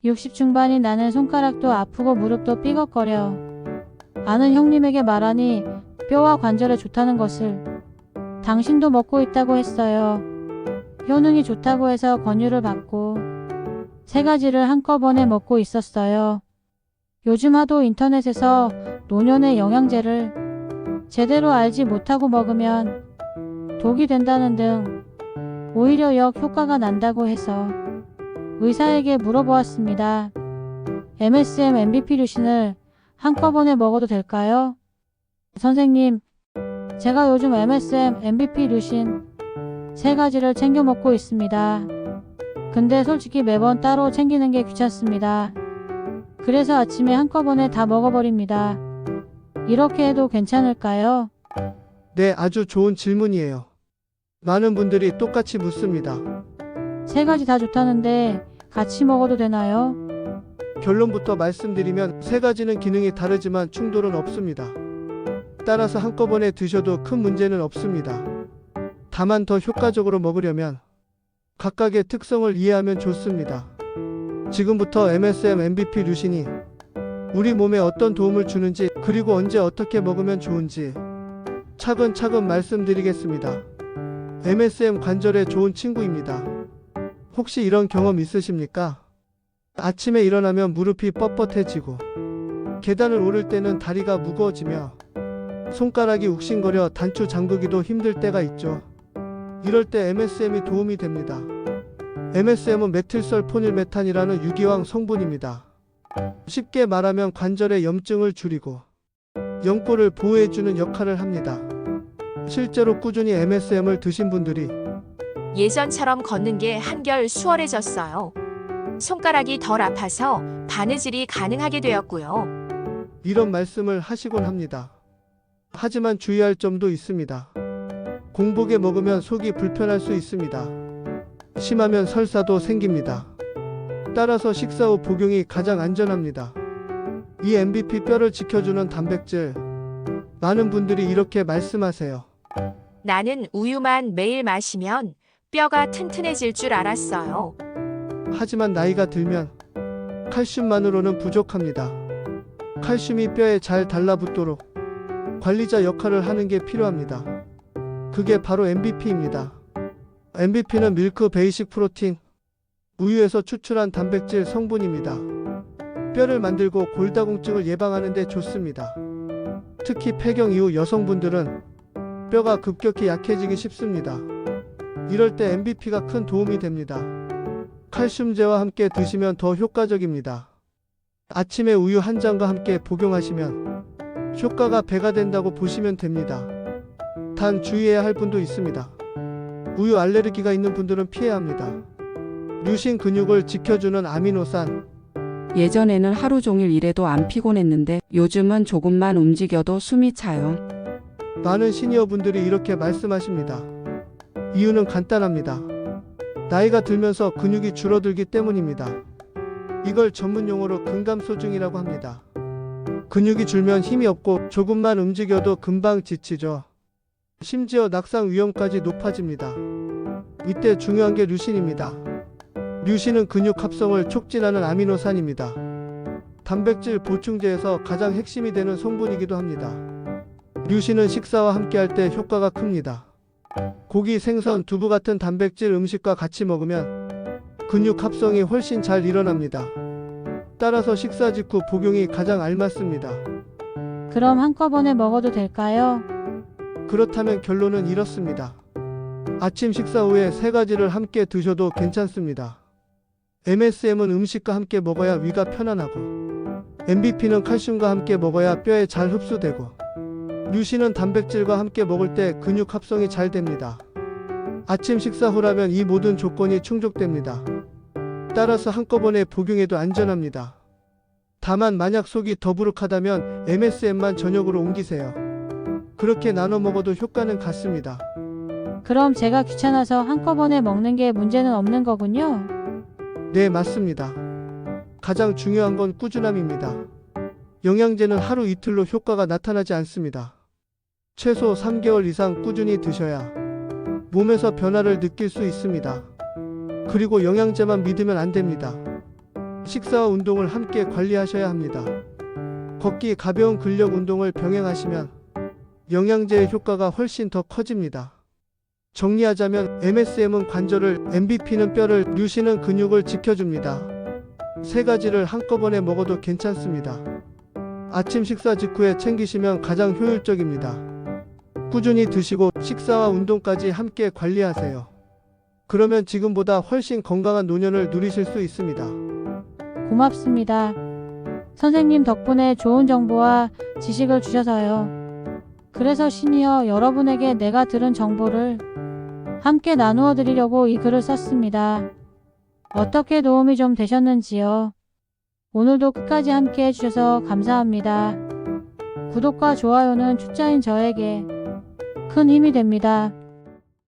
60 중반인 나는 손가락도 아프고 무릎도 삐걱거려. 아는 형님에게 말하니 뼈와 관절에 좋다는 것을. 당신도 먹고 있다고 했어요. 효능이 좋다고 해서 권유를 받고 3가지를 한꺼번에 먹고 있었어요. 요즘 하도 인터넷에서 노년의 영양제를 제대로 알지 못하고 먹으면 독이 된다는 등 오히려 역효과가 난다고 해서 의사에게 물어보았습니다. MSM MVP 류신을 한꺼번에 먹어도 될까요? 선생님, 제가 요즘 MSM MVP 류신 3가지를 챙겨 먹고 있습니다. 근데 솔직히 매번 따로 챙기는 게 귀찮습니다. 그래서 아침에 한꺼번에 다 먹어버립니다. 이렇게 해도 괜찮을까요? 네, 아주 좋은 질문이에요. 많은 분들이 똑같이 묻습니다. 3가지 다 좋다는데 같이 먹어도 되나요? 결론부터 말씀드리면 3가지는 기능이 다르지만 충돌은 없습니다. 따라서 한꺼번에 드셔도 큰 문제는 없습니다. 다만 더 효과적으로 먹으려면 각각의 특성을 이해하면 좋습니다. 지금부터 MSM MVP 류신이 우리 몸에 어떤 도움을 주는지 그리고 언제 어떻게 먹으면 좋은지 차근차근 말씀드리겠습니다. MSM 관절에 좋은 친구입니다. 혹시 이런 경험 있으십니까? 아침에 일어나면 무릎이 뻣뻣해지고 계단을 오를 때는 다리가 무거워지며 손가락이 욱신거려 단추 잠그기도 힘들 때가 있죠. 이럴 때 MSM이 도움이 됩니다. MSM은 메틸설포닐메탄이라는 유기황 성분입니다. 쉽게 말하면 관절의 염증을 줄이고 연골을 보호해주는 역할을 합니다. 실제로 꾸준히 MSM을 드신 분들이 예전처럼 걷는 게 한결 수월해졌어요. 손가락이 덜 아파서 바느질이 가능하게 되었고요. 이런 말씀을 하시곤 합니다. 하지만 주의할 점도 있습니다. 공복에 먹으면 속이 불편할 수 있습니다. 심하면 설사도 생깁니다. 따라서 식사 후 복용이 가장 안전합니다. 이 MVP 뼈를 지켜주는 단백질, 많은 분들이 이렇게 말씀하세요. 나는 우유만 매일 마시면 뼈가 튼튼해질 줄 알았어요. 하지만 나이가 들면 칼슘만으로는 부족합니다. 칼슘이 뼈에 잘 달라붙도록 관리자 역할을 하는 게 필요합니다. 그게 바로 MVP입니다. MVP는 밀크 베이식 프로틴, 우유에서 추출한 단백질 성분입니다. 뼈를 만들고 골다공증을 예방하는 데 좋습니다. 특히 폐경 이후 여성분들은 뼈가 급격히 약해지기 쉽습니다. 이럴 때 MVP가 큰 도움이 됩니다. 칼슘제와 함께 드시면 더 효과적입니다. 아침에 우유 한 잔과 함께 복용하시면 효과가 배가 된다고 보시면 됩니다. 단 주의해야 할 분도 있습니다. 우유 알레르기가 있는 분들은 피해야 합니다. 류신 근육을 지켜주는 아미노산. 예전에는 하루 종일 일해도 안 피곤했는데 요즘은 조금만 움직여도 숨이 차요. 많은 시니어 분들이 이렇게 말씀하십니다. 이유는 간단합니다. 나이가 들면서 근육이 줄어들기 때문입니다. 이걸 전문 용어로 근감소증이라고 합니다. 근육이 줄면 힘이 없고 조금만 움직여도 금방 지치죠. 심지어 낙상 위험까지 높아집니다. 이때 중요한 게 류신입니다. 류신은 근육 합성을 촉진하는 아미노산입니다. 단백질 보충제에서 가장 핵심이 되는 성분이기도 합니다. 류신은 식사와 함께할 때 효과가 큽니다. 고기, 생선, 두부 같은 단백질 음식과 같이 먹으면 근육 합성이 훨씬 잘 일어납니다. 따라서 식사 직후 복용이 가장 알맞습니다. 그럼 한꺼번에 먹어도 될까요? 그렇다면 결론은 이렇습니다. 아침 식사 후에 3가지를 함께 드셔도 괜찮습니다. MSM은 음식과 함께 먹어야 위가 편안하고, MVP는 칼슘과 함께 먹어야 뼈에 잘 흡수되고, 류신은 단백질과 함께 먹을 때 근육 합성이 잘 됩니다. 아침 식사 후라면 이 모든 조건이 충족됩니다. 따라서 한꺼번에 복용해도 안전합니다. 다만 만약 속이 더부룩하다면 MSM만 저녁으로 옮기세요. 그렇게 나눠 먹어도 효과는 같습니다. 그럼 제가 귀찮아서 한꺼번에 먹는 게 문제는 없는 거군요. 네, 맞습니다. 가장 중요한 건 꾸준함입니다. 영양제는 하루 이틀로 효과가 나타나지 않습니다. 최소 3개월 이상 꾸준히 드셔야 몸에서 변화를 느낄 수 있습니다. 그리고 영양제만 믿으면 안 됩니다. 식사와 운동을 함께 관리하셔야 합니다. 걷기, 가벼운 근력 운동을 병행하시면 영양제의 효과가 훨씬 더 커집니다. 정리하자면 MSM은 관절을, MBP는 뼈를, UC는 근육을 지켜줍니다. 세 가지를 한꺼번에 먹어도 괜찮습니다. 아침 식사 직후에 챙기시면 가장 효율적입니다. 꾸준히 드시고 식사와 운동까지 함께 관리하세요. 그러면 지금보다 훨씬 건강한 노년을 누리실 수 있습니다. 고맙습니다. 선생님 덕분에 좋은 정보와 지식을 주셔서요. 그래서 시니어 여러분에게 내가 들은 정보를 함께 나누어 드리려고 이 글을 썼습니다. 어떻게 도움이 좀 되셨는지요? 오늘도 끝까지 함께 해주셔서 감사합니다. 구독과 좋아요는 초짜인 저에게 큰 힘이 됩니다.